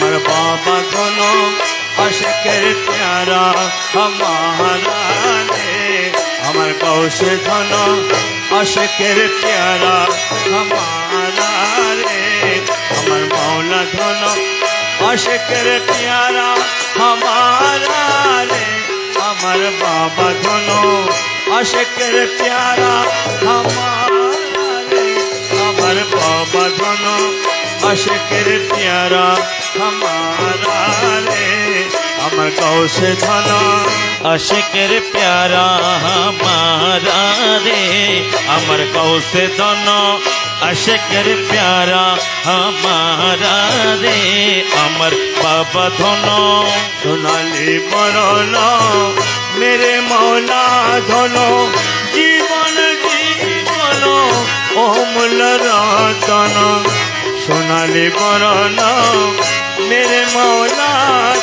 আমার বাবা ধন আশিকের প্যারা हमारा রে আমার গৌসে ধন আশিকের প্যারা हमारा রে আমার মৌলা ধন আশিকের প্যারা हमारा রে আমার বাবা ধন আশিকের প্যারা हमारा রে আমার বাবা ধন আশিকের প্যারা हमारा রে আমার গৌসে ধন আশিকের প্যারা हमारा রে আমার গৌসে ধন আশিকের প্যারা हमारा রে আমার বাবা ধন সোনালি বরণ मेरे मौला धन जीवन जीवन ओमल रतन सोनाली बरन मेरे मौला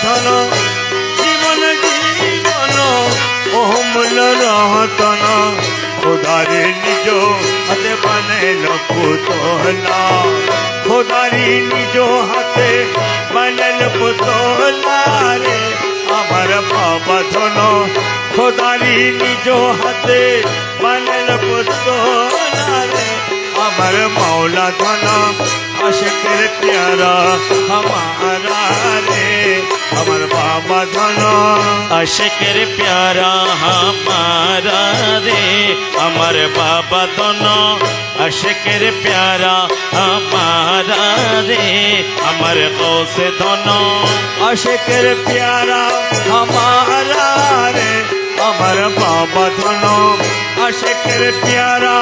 धन जीवन जीवन ओमल रतन खुदारी निजो हाथे बनल पुतला खुदारी निजो हाथे बनल पुतला रे আমার বাবা ধন খোদারি নিজ হাতে বানাল পুতলা রে আমার মৌলা ধন আশিকের প্যারা हमारा রে আমার বাবা ধন আশিকের প্যারা हमारा রে আমার বাবা ধন আশিকের প্যারা हमारा রে আমার গৌসে ধন আশিকের প্যারা हमारा রে আমার বাবা ধন আশিকের প্যারা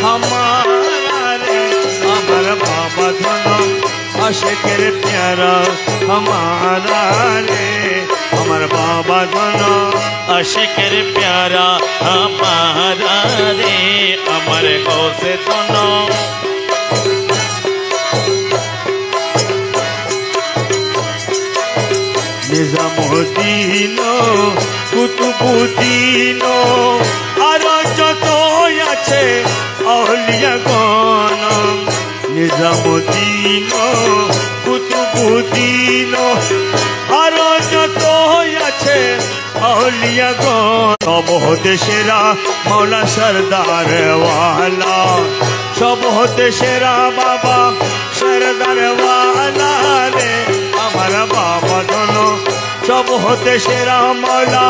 हमारा রে আমার বাবা ধন আশিকের প্যারা हमारा রে আমার বাবা ধন আশিকের প্যারা हमारा রে আমার গৌসে ধন নিজামুদ্দিন কুতুবুদ্দিন আর যত আছে আউলিয়াগণ নিজামুদ্দিন কুতুবুদ্দিন আর যত আছে আউলিয়াগণ সব হতে সেরা মৌলা সরদার ওয়ালা সব হতে সেরা বাবা সরদার ওয়ালা রে আমার বাবা ধন সব হতে সেরা মৌলা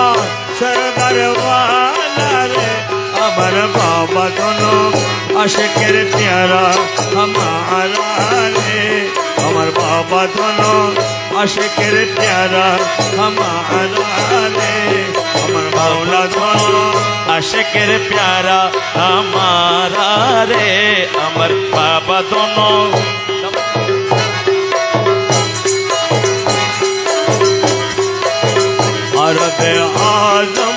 সরদার ওয়ালা রে আমার বাবা ধন আশিকের প্যারা हमारा রে আমার বাবা ধন আশিকের প্যারা हमारा রে আমার মৌলা ধন আশিকের প্যারা हमारा রে আমার বাবা ধন আরবে আজম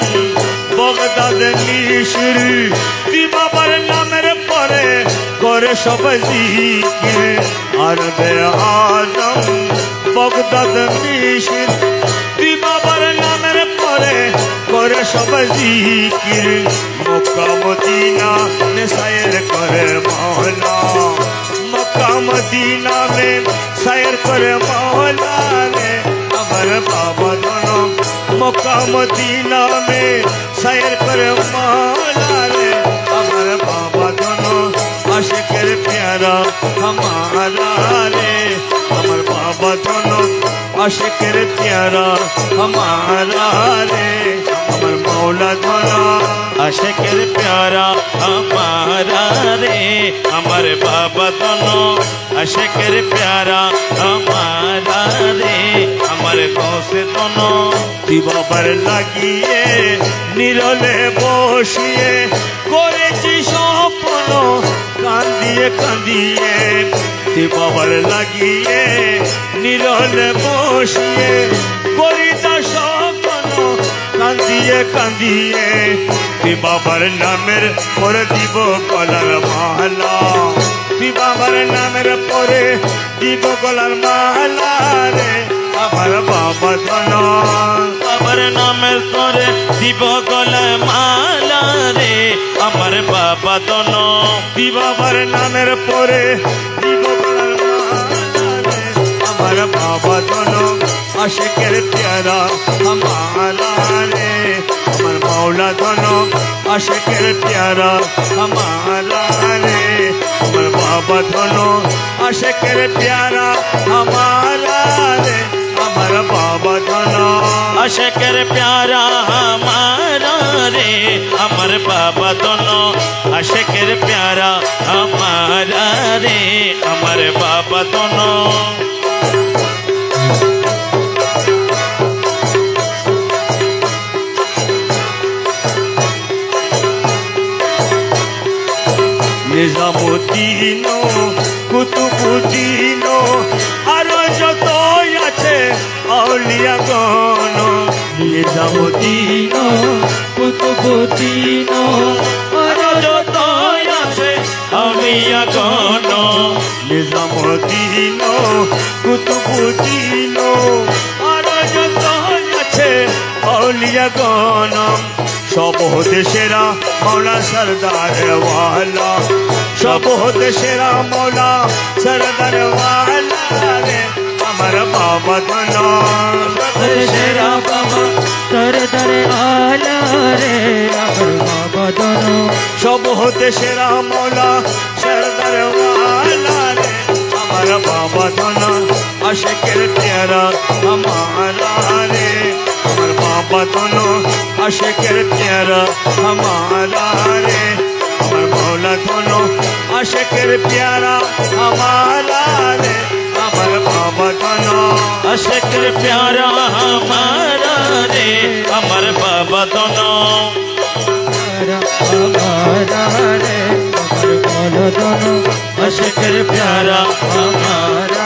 বগদাদ মিশর বাবার নামের পরে করে সব জিকির আরবে আজম বগদাদ মিশর বাবার নামের পরে করে সব জিকির মক্কা মদিনা में सैर करे मौला मक्का मदीना में सैर करे मौला रे अमर बाबा दोनों मक्का मदीना में सैर करे मौला रे अमर बाबा दोनों आशिक़ेर प्यारा हमारा रे अमर बाबा दोनों आशिक़ेर प्यारा हमारा रे अमर मौला दोनों आशिक़ेर प्यारा हमारा रे अमर बाबा दोनों आशिक़ेर प्यारा हमारा रे अमर गौसे दोनों दिबाबर লাগিয়ে নীরলে বসিয়ে করেছি স্বপ্ন কান্দিয়ে কান্দিয়ে দিবাবার লাগিয়ে নীরলে বসিয়ে করিতা স্বপ্ন কান্দিয়ে কান্দিয়ে বাবার নামের পরে দিব গলার মালা বাবার নামের পরে দিব গলার মালা রে আমার বাবা ধন বাবার নামের পরে দিব গলার মালা রে আমার বাবা ধন বাবার নামের পরে দিব গলার মালা রে আমার बाबा दोनों आशिकेर प्यारा हमारा रे अमर मौला दोनों आशिकेर प्यारा हमारा रे अमर बाबा दोनों आशिकेर प्यारा हमारा रे अमर बाबा दोनों आशिकेर प्यारा हमारा रे अमर बाबा दोनों आशिकेर प्यारा हमारा रे अमर बाबा दोनों निजामुद्दीनो कुतुबुद्दीनो आरो जतो आछे औलिया गण निजामुद्दीनो कुतुबुद्दीनो आरो जतो आछे औलिया गण निजामुद्दीनो कुतुबुद्दीनो आरो जतो आछे औलिया गण सब होते शेरा मौला सरदार वाला सब होते शेरा मौला सरदार वाला रे अमर बाबा दोनों शेरा बाबा सरदार वाला रे अमर बाबा दोनों सब होते शेरा मौला सरदार वाला रे अमर बाबा दोनों आशिकेर प्यारा हमारा रे अमर बाबा दोनों आशिकेर प्यारा हमारा रे अमर मौला दोनों आशिकेर प्यारा हमारा रे अमर बाबा दोनों आशिकेर प्यारा हमारा रे अमर बाबा दोनों हमारा रे अमर मौला दोनों आशिकेर प्यारा हमारा